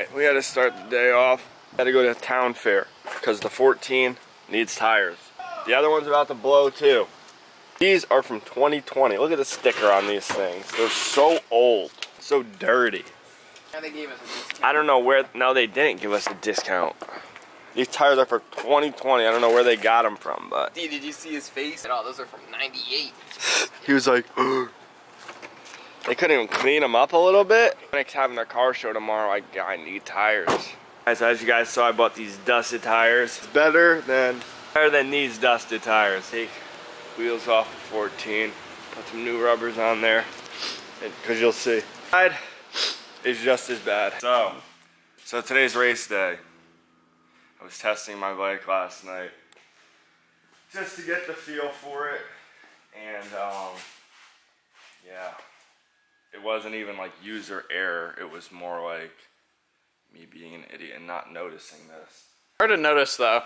Alright, we had to start the day off. Had to go to a town fair because the 14 needs tires. The other one's about to blow too. These are from 2020. Look at the sticker on these things. They're so old, so dirty. And they gave us a discount. I don't know where, no they didn't give us a discount. These tires are for 2020. I don't know where they got them from, but. Did you see his face? Oh, those are from 98. He was like, they couldn't even clean them up a little bit. Next having their car show tomorrow, I need tires. Guys, as you guys saw, I bought these dusted tires. It's better than these dusted tires. Take wheels off of 14, put some new rubbers on there, because you'll see. Ride is just as bad. So today's race day. I was testing my bike last night just to get the feel for it, and yeah, it wasn't even like user error. It was more like me being an idiot and not noticing this. Hard to notice though.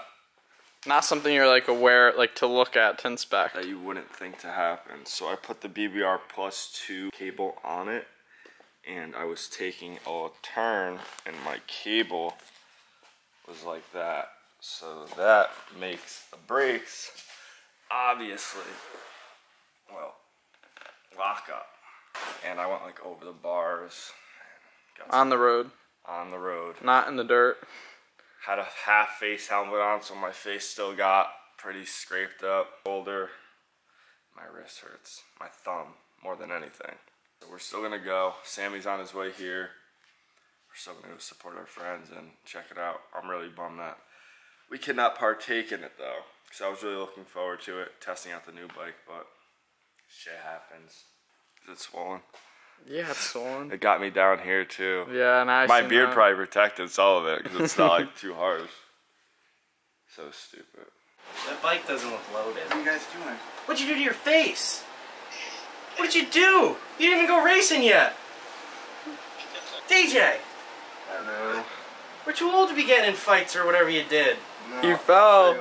Not something you're like aware, like to look at, to inspect. That you wouldn't think to happen. So I put the BBR Plus 2 cable on it, and I was taking a turn, and my cable was like that. So that makes the brakes, obviously, well, lock up. And I went like over the bars. On the road. On the road. Not in the dirt. Had a half face helmet on, so my face still got pretty scraped up. Shoulder, my wrist hurts, my thumb more than anything. So we're still gonna go. Sammy's on his way here. We're still gonna go support our friends and check it out. I'm really bummed that we cannot partake in it though, because I was really looking forward to it, testing out the new bike, but shit happens. Is it swollen? Yeah, it's swollen. It got me down here too. Yeah, and my beard probably protected some of it because it's not like too harsh. So stupid. That bike doesn't look loaded. What are you guys doing? What'd you do to your face? What did you do? You didn't even go racing yet. DJ, I know. we're too old to be getting in fights or whatever you did. No, you fell.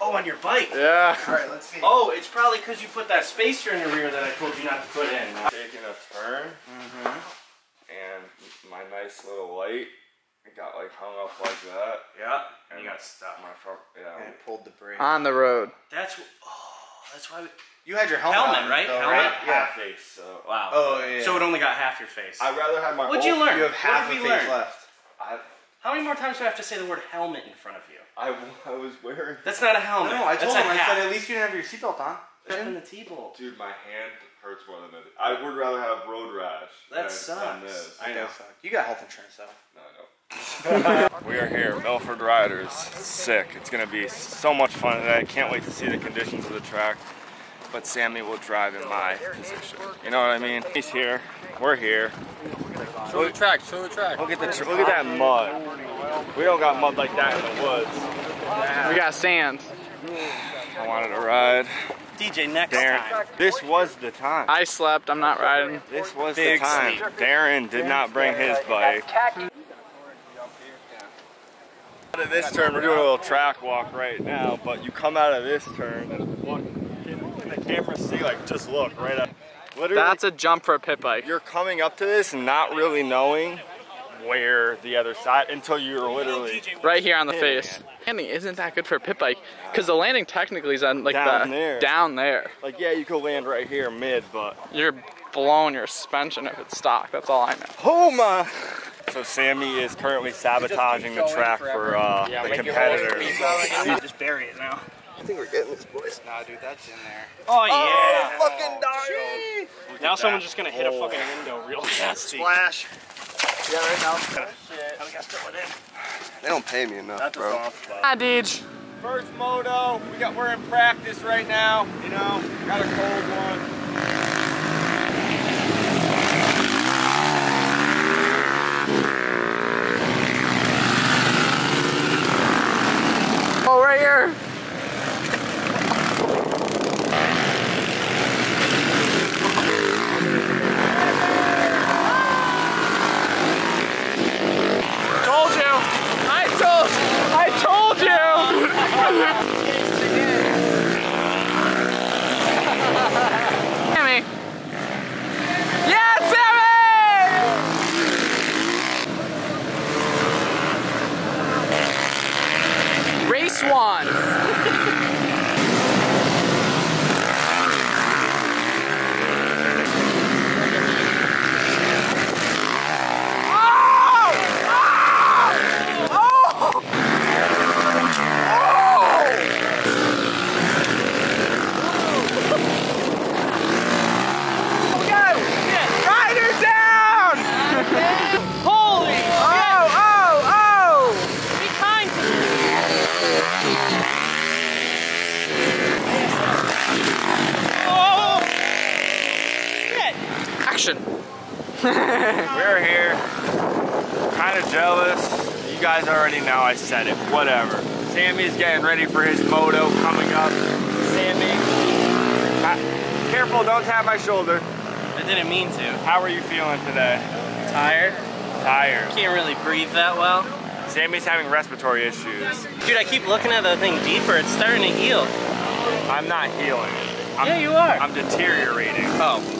Oh, on your bike? Yeah. Alright, let's see. Oh, it's probably because you put that spacer in the rear that I told you not to put in. Taking a turn, and my nice little light, it got like hung up like that. Yeah. And you got stuck. My front, yeah. And it pulled the brake. On the road. That's why we... You had your helmet on, right? though, Helmet? Yeah. Half face, so. Wow. Oh, yeah. So it only got half your face. I'd rather have my What'd you learn? You have half what a did we face learn? left. How many more times do I have to say the word helmet in front of you? I was wearing. That's not a helmet. No, I told That's him, a I hat. said at least you didn't have your seatbelt on. Put in the T-bolt. Dude, my hand hurts more than it. I would rather have road rash. That than sucks. this. I know. You got health insurance though. No, I don't. We are here, Milford Riders. Sick. It's gonna be so much fun today. I can't wait to see the conditions of the track. But Sammy will drive in my position. You know what I mean? He's here. We're here. Show the track, show the track. Look at that mud. We don't got mud like that in the woods. We got sand. I wanted to ride. DJ, next Darren, time. this was the time. I slept, I'm not riding. This was Big the time. sleep. Darren did not bring his bike. Out of this turn, we're doing a little track walk right now, but you come out of this turn and look, can the camera see, like, just look right up. Literally, That's a jump for a pit bike. you're coming up to this and not really knowing where the other side until you're literally Right here on the hitting face. it. Landing isn't that good for a pit bike because the landing technically is on like Down there. down there. Like, yeah, you could land right here mid, but You're blowing your suspension if it's stock. That's all I know. oh my. So Sammy is currently sabotaging the track for the competitors. Just bury it now. I think we're getting this, boys. Nah, dude, that's in there. Oh, yeah. Fucking dialed. Now someone's just going to hit a fucking window real fast. Splash. Yeah, right now. How we got to fill it in? They don't pay me enough, That's a bro. soft spot. Hi, Deej. First moto. We're in practice right now. You know, got a cold one. Oh, right here. Told you. I told you. Sammy. Yeah, Sammy. on. We're here, kind of jealous. You guys already know I said it, whatever. Sammy's getting ready for his moto coming up. Sammy, careful, don't tap my shoulder. I didn't mean to. How are you feeling today? Tired. Tired. Can't really breathe that well. Sammy's having respiratory issues. Dude, I keep looking at the thing deeper. It's starting to heal. I'm not healing. Yeah, you are. I'm deteriorating. Oh.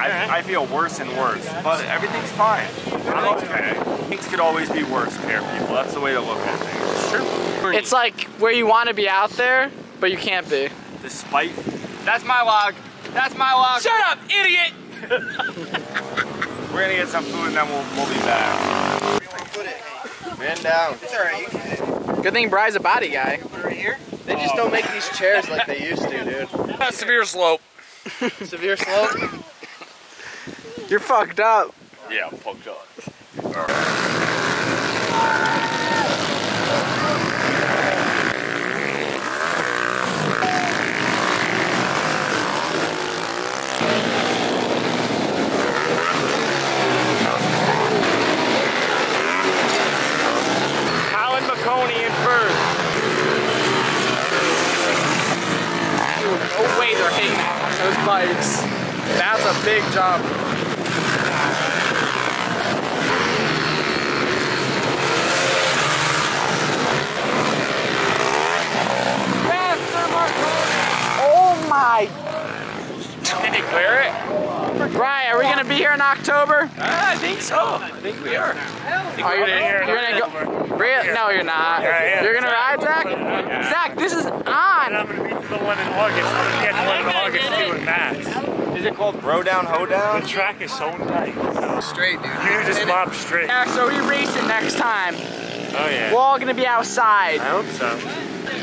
I feel worse and worse, but everything's fine. I'm okay. Things could always be worse, fair people. That's the way to look at things. Sure. It's like where you want to be out there, but you can't be. Despite... That's my log. That's my log. Shut up, idiot! We're gonna get some food and then we'll be back. Where do you want to put it? Man down. It's alright, you can. Good thing Bry's a body guy. Put it right here? They just don't make these chairs like they used to, dude. Severe slope. Severe slope? You're fucked up. Yeah, I'm fucked up. In first. Oh wait, they're hitting those bikes. That's a big jump. Oh my! Can you clear it? Brian, are we gonna be here in October? I think so. I think we are. Are you gonna go? Really? No, you're not. Yeah. You're gonna ride, Zach? Yeah. Zach, this is on. I'm going to be to the one in August. I'm going to get the one in August too in Mass. Is it called Bro Down, Ho Down? The track is so nice. Straight, dude. You just mob straight. Yeah, so we race it next time. Oh yeah. We're all gonna be outside. I hope so.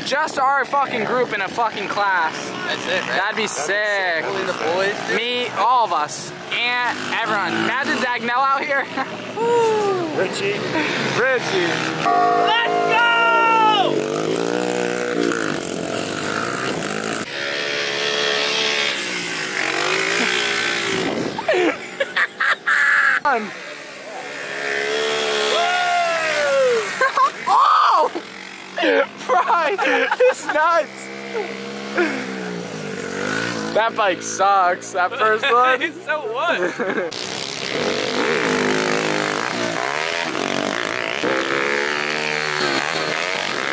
Just our fucking group in a fucking class. That's it, right? That'd be sick. Only the boys, dude. Me, all of us, and everyone. Imagine Zagnell out here. Richie. Richie. Let's go! Oh! Brian, it's nuts. That bike sucks. That first one. So what?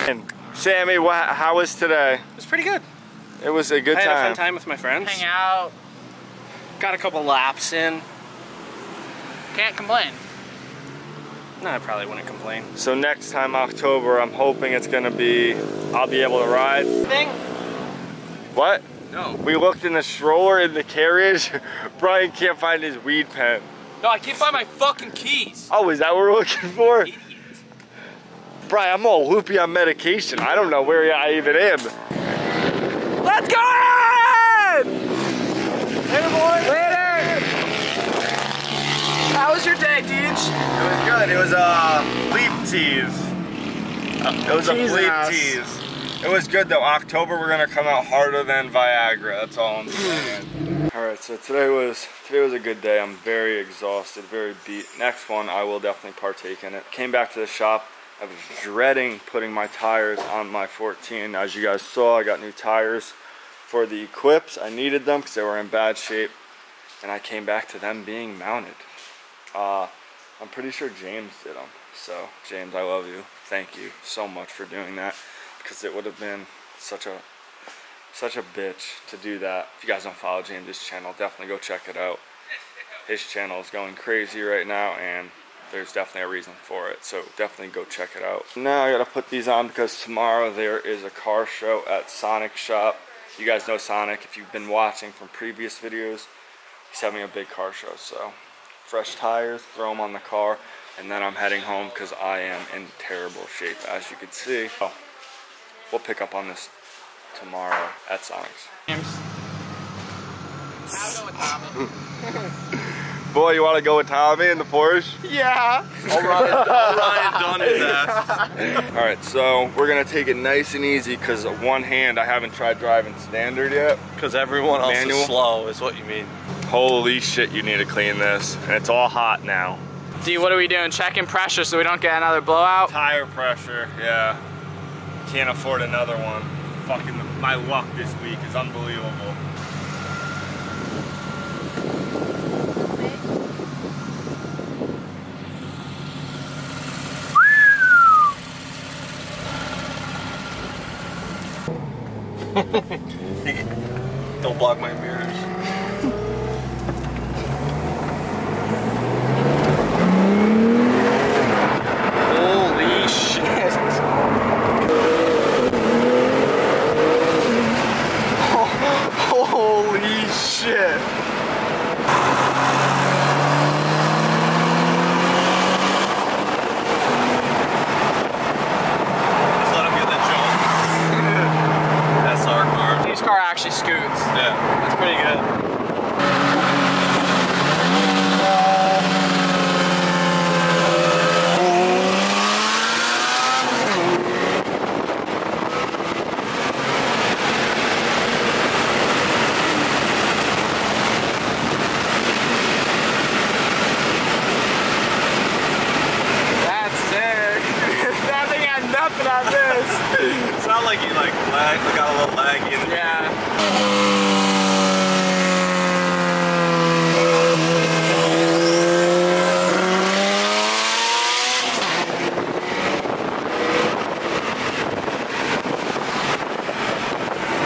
And Sammy, how was today? It was pretty good. It was a good I had a fun time. time with my friends. Hang out. Got a couple laps in. Can't complain. No, I probably wouldn't complain. So next time October, I'm hoping it's gonna be, I'll be able to ride. Thing? What? No. We looked in the stroller in the carriage. Brian can't find his weed pen. No, I can't find my fucking keys. Oh, is that what we're looking for? Idiot. Brian, I'm all loopy on medication. I don't know where I even am. Let's go in! Later, boys. Later! How was your day, Deej? It was good. It was a bleep tease. It was a Teasing bleep us. tease. It was good though. October we're gonna come out harder than Viagra. That's all I'm saying. All right, so today was a good day. I'm very exhausted, very beat. Next one, I will definitely partake in it. Came back to the shop. I was dreading putting my tires on my 14. As you guys saw, I got new tires for the Equips. I needed them because they were in bad shape, and I came back to them being mounted. I'm pretty sure James did them. So James, I love you. Thank you so much for doing that, because it would have been such a bitch to do that. If you guys don't follow James's channel, definitely go check it out. His channel is going crazy right now, and there's definitely a reason for it. So definitely go check it out. Now I gotta put these on because tomorrow there is a car show at Sonic's shop. You guys know Sonic if you've been watching from previous videos. He's having a big car show, so fresh tires, throw them on the car, and then I'm heading home because I am in terrible shape, as you can see. Oh, we'll pick up on this tomorrow at Sonic's. I'll go with Tommy. Boy, you want to go with Tommy in the Porsche? Yeah. I'll run it done. Alright, so we're going to take it nice and easy because one hand I haven't tried driving standard yet. Because everyone else Manual. is slow, is what you mean. Holy shit, you need to clean this. And it's all hot now. D, what are we doing? Checking pressure so we don't get another blowout? Tire pressure, yeah. Can't afford another one. Fucking my luck this week is unbelievable. Don't block my mirrors. Holy shit. Holy shit. Just let him get the jump. That's our car. This car actually scoots. Yeah, that's pretty good. That's sick. That thing had nothing on this. It's not like you like lag, got a little laggy in the Yeah.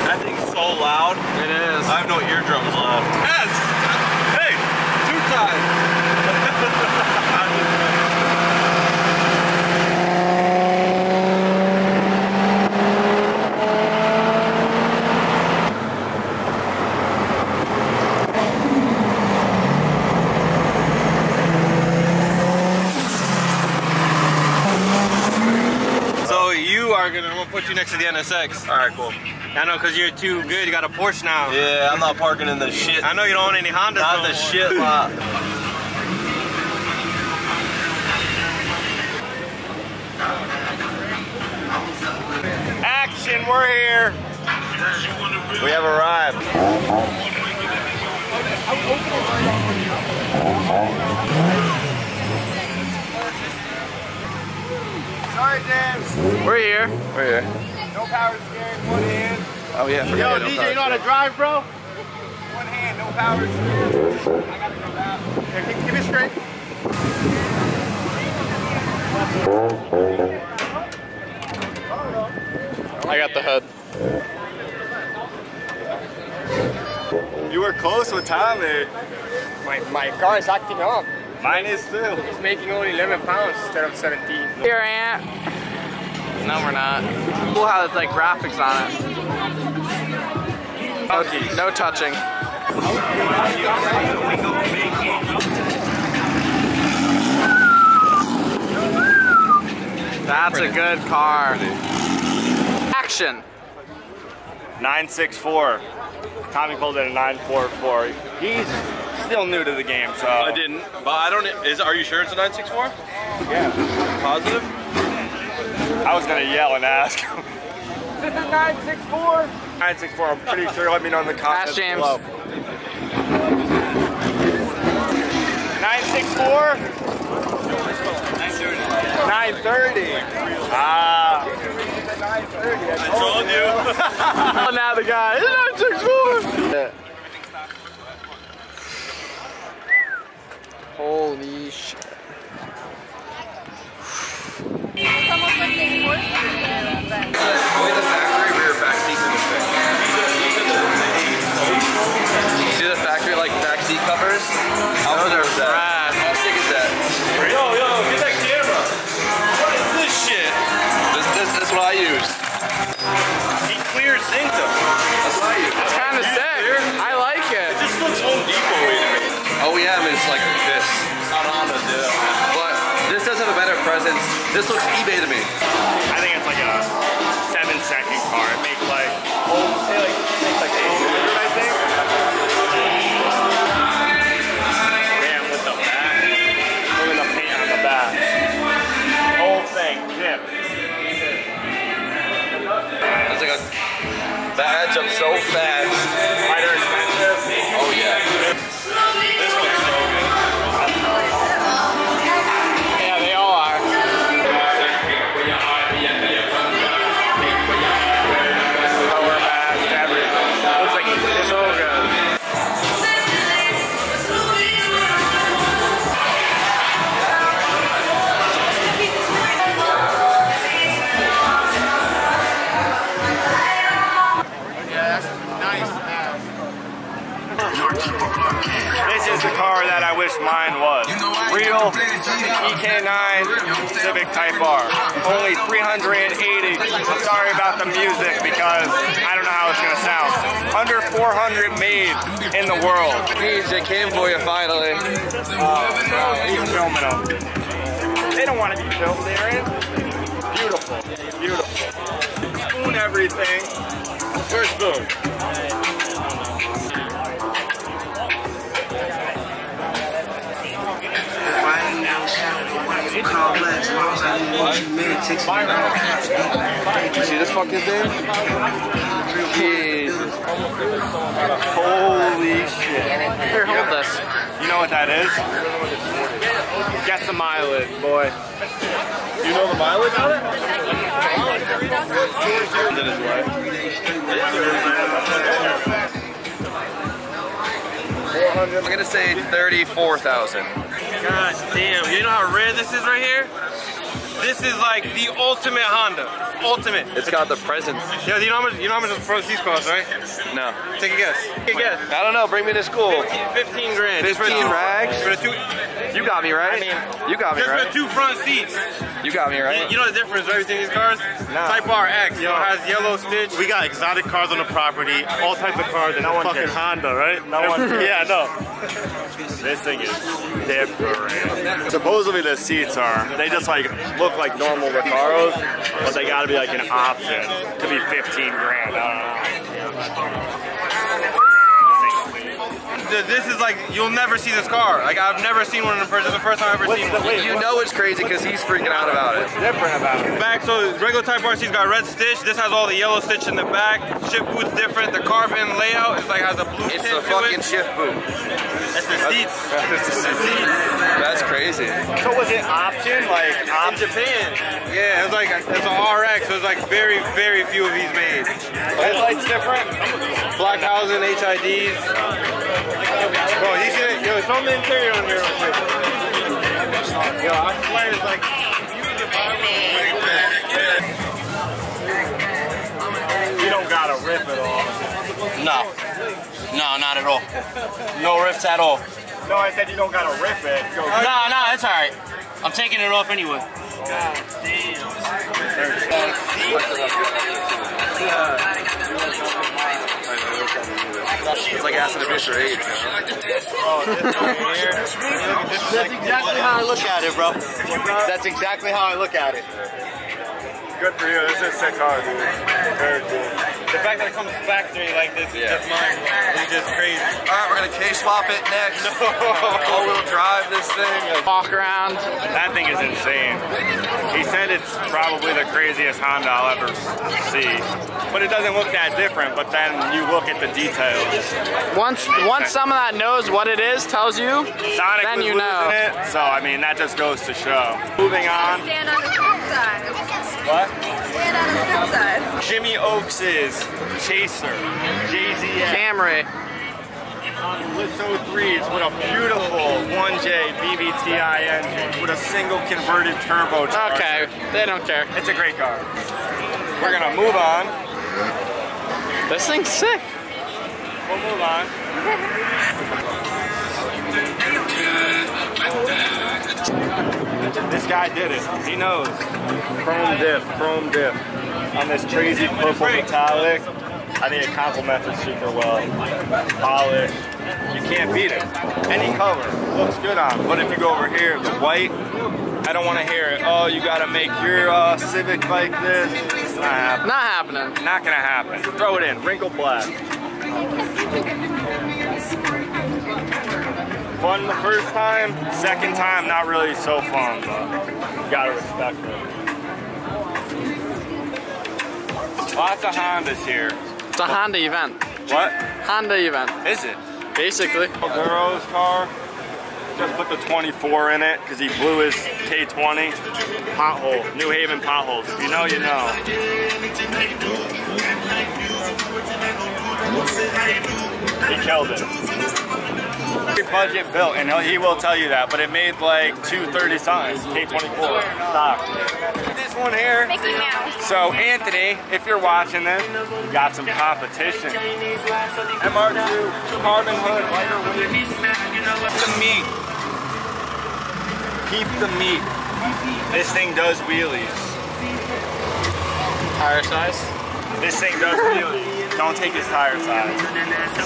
That thing's so loud. It is. I have no eardrums left. Yes! Hey! 2 times! So you are gonna, I'm gonna put you next to the NSX. Alright, cool. I know, because you're too good. You got a Porsche now. Yeah, I'm not parking in the shit. I know you don't own any Hondas. Not no the more. shit lot. Action, we're here. We have arrived. Sorry, James. We're here. We're here. No power steering, one hand. Oh yeah. Yo, DJ, you know how to drive, bro? One hand, no power steering. I gotta go back. Here, keep it straight. I got the hood. You were close with Tommy. My car is acting up. Mine is too. It's making only 11 pounds instead of 17. Here, Aunt. No, we're not. Cool how it's like graphics on it. Okay. No touching. That's a good car. Action. 964. Tommy called it a 944. He's still new to the game, so. I didn't, but I don't. Are you sure it's a 964? Yeah. Positive? I was gonna yell and ask. This is 964. 964. I'm pretty sure. Let me know in the comments Ask James. below. 964. 930. Ah. I told you. Oh, now the guy. It's 964. Holy shit. It's almost like they forced you to get it, but... Going to the factory, we were backseat to the thing. See the factory like backseat covers? Those are rad. How sick is that? Yo, since this looks eBay to me. I think it's like a 7-second car. It makes like, makes like 800, I think. Damn, with the back. Look at the paint on the back. Whole thing, chip. It's like a, that adds up so fast. Lighter expensive. Oh yeah. This one's so good. Yeah, they all are. Power back, everything. Looks like it's so good. This is the car that I wish mine was. Real EK9 Civic Type R. Only 380. I'm sorry about the music because I don't know how it's gonna sound. Under 400 made in the world. Jeez, it came for you finally. He's filming them. They don't want to be filmed, Aaron. Beautiful, beautiful. Spoon everything. First spoon. You see this fucking thing? Jesus. Holy shit. Here, hold this. You know what that is? Guess the mileage, boy. You know the mileage on it? I'm gonna say 34,000. God damn, you know how rare this is right here? This is like the ultimate Honda. Ultimate. It's got the presence. Yeah, you know how much the front seats cost, right? No. Take a guess. Take a guess. I don't know, bring me to school. 15 grand. 15 rags? For the two, You got me right. I mean, you got me just for right. the two front seats. You got me right. You know the difference, right, between these cars? Type R X, it has yellow stitch. We got exotic cars on the property, all types of cars, and one fucking cares. Honda, right? No one cares. Yeah, no. This thing is different. Supposedly the seats they just like look like normal Recaros, but they gotta be like an option to be 15 grand. I don't know. This is like, you'll never see this car. Like, I've never seen one in person. This is the first time I've ever seen one. You know it's crazy because he's freaking out about it. Different about it. Back, so regular Type R seats got red stitch. This has all the yellow stitch in the back. Shift boot's different. The carbon layout is like has a blue It's tint the to fucking it. shift boot. That's the seats. That's crazy. So was it option? Like In Japan. Yeah, it's like, it's an RX, so it's like very, very few of these made. Headlights different? Black housing, HIDs. Bro, you see it? Yo, show me the interior on here real quick. Yo, I swear it's like, You don't gotta rip it all. no. No, not at all. No rips at all. No, I said you don't gotta rip it. Go No, it's alright. I'm taking it off anyway. It's like asking if it's your age. That's exactly how I look at it, bro. That's exactly how I look at it. Good for you. This is a sick car, dude. Very cool. The fact that it comes factory like this is just mine. It's just crazy. Alright, we're gonna K-swap it next. All-wheel drive this thing. Walk around. That thing is insane. He said it's probably the craziest Honda I'll ever see. But it doesn't look that different, but then you look at the details. Once someone that knows what it is tells you, Sonic then was you losing know. it, so I mean that just goes to show. Moving on. Stand on the good side. What? Stand on the good side. Jimmy Oaks's Chaser JZX Camry. on Litho 3s with a beautiful 1J VVTi engine with a single converted turbocharger. Okay, they don't care. It's a great car. We're gonna move on. This thing's sick. We'll move on. This guy did it. He knows. Chrome diff on this crazy purple metallic. I think it complements it super well. Polish. You can't beat it. Any color looks good on. But if you go over here, the white, I don't want to hear it. Oh, you gotta make your Civic like this. It's not happening. Not happening. Not gonna happen. Throw it in, wrinkle black. Fun the first time, second time not really so fun, but you gotta respect it. Lots of Hondas here. It's a Honda event. What? Honda event. Is it? Basically. Guro's car. Just put the 24 in it because he blew his K20 pothole, New Haven potholes. If you know, you know. He killed it. Budget built, and he will tell you that, but it made like 230 something. K24 stock. This one here. Mickey Mouse. So Anthony, if you're watching this, you got some competition. MR2 carbon hood, lighter weight. The meat. Keep the meat. This thing does wheelies. Tire size. This thing does wheelies. Don't take his tire size.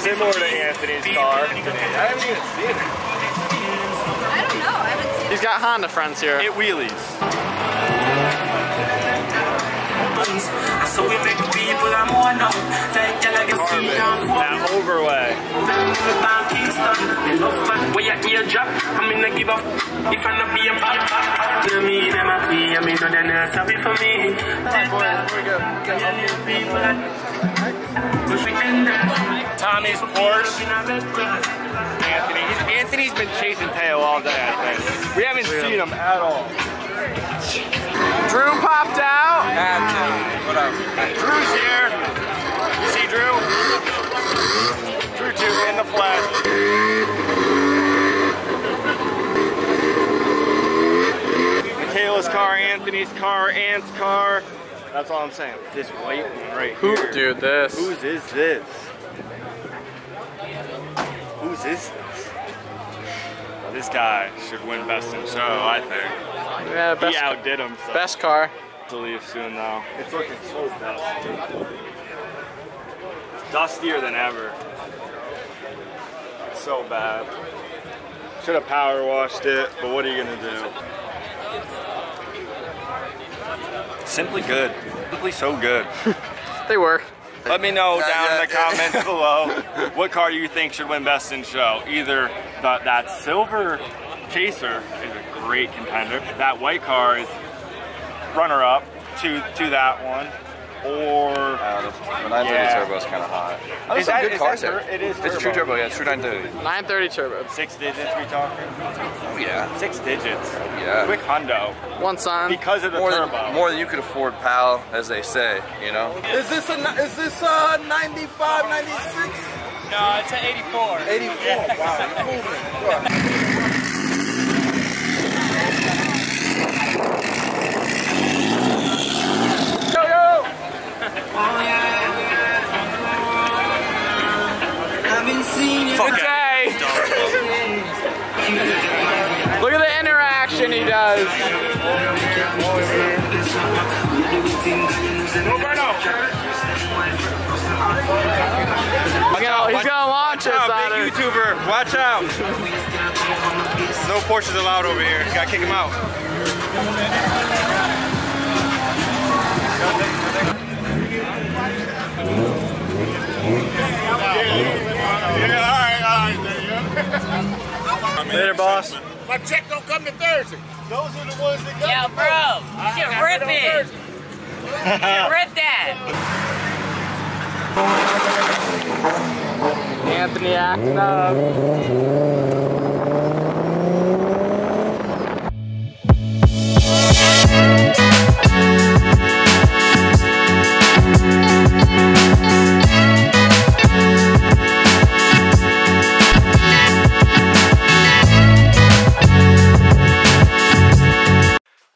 Similar to Anthony's car. I haven't even seen it. I don't know. I haven't seen it. He's got Honda friends here. It wheelies. That overlay. Tommy's Porsche. Anthony's been chasing tail all day, I think. We haven't seen him at all. Drew popped out. What up? Drew's here. You see Drew? Drew 2 in the flesh. Michaela's car, Anthony's car, Ant's car. That's all I'm saying. This white one right here. Dude, this. Whose is this? Whose is this? Well, this guy should win best in show, I think. Yeah, best, he outdid himself. best car. To leave soon though. It's looking so dusty. Dustier than ever. It's so bad. Should have power washed it, but what are you gonna do? Simply good. Simply so good. They work. Let me know down in the comments below what car you think should win best in show. Either that silver Chaser is a great contender. That white car is runner-up to that one. Or the 930 turbo is kind of hot. There's some good cars there. It is. It's a true turbo, yeah, it's true 930. 930 turbo. 6 digits we talking? Oh yeah. 6 digits. Yeah. Quick hundo. One son. Because of the turbo. More than you could afford, pal, as they say, you know? Is this 95, 96? No, it's an 84. 84. Wow, improvement. Good day. Look at the interaction he does. He's gonna launch us out. Big YouTuber, watch out. No Porsches allowed over here. Gotta kick him out. Later, boss. My check don't come to Thursday. Those are the ones that go. Yo, bro, you should rip it. You should rip that. Anthony acting up.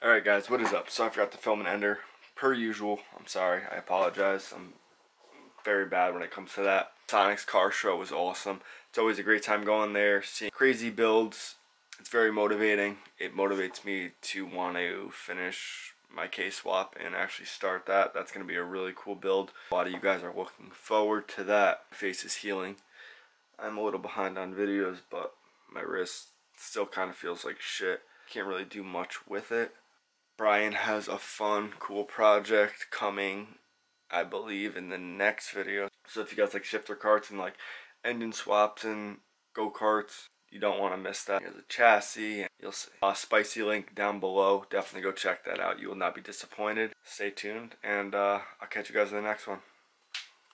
Alright guys, what is up? So I forgot to film an ender. Per usual, I'm sorry, I apologize. I'm very bad when it comes to that. Sonic's car show was awesome. It's always a great time going there, seeing crazy builds. It's very motivating. It motivates me to want to finish my K-swap and actually start that. That's going to be a really cool build. A lot of you guys are looking forward to that. My face is healing. I'm a little behind on videos, but my wrist still kind of feels like shit. Can't really do much with it. Brian has a fun, cool project coming, I believe, in the next video. So if you guys like shifter carts and like engine swaps and go-karts, you don't want to miss that. Here's a chassis, and you'll see a spicy link down below. Definitely go check that out. You will not be disappointed. Stay tuned, and I'll catch you guys in the next one.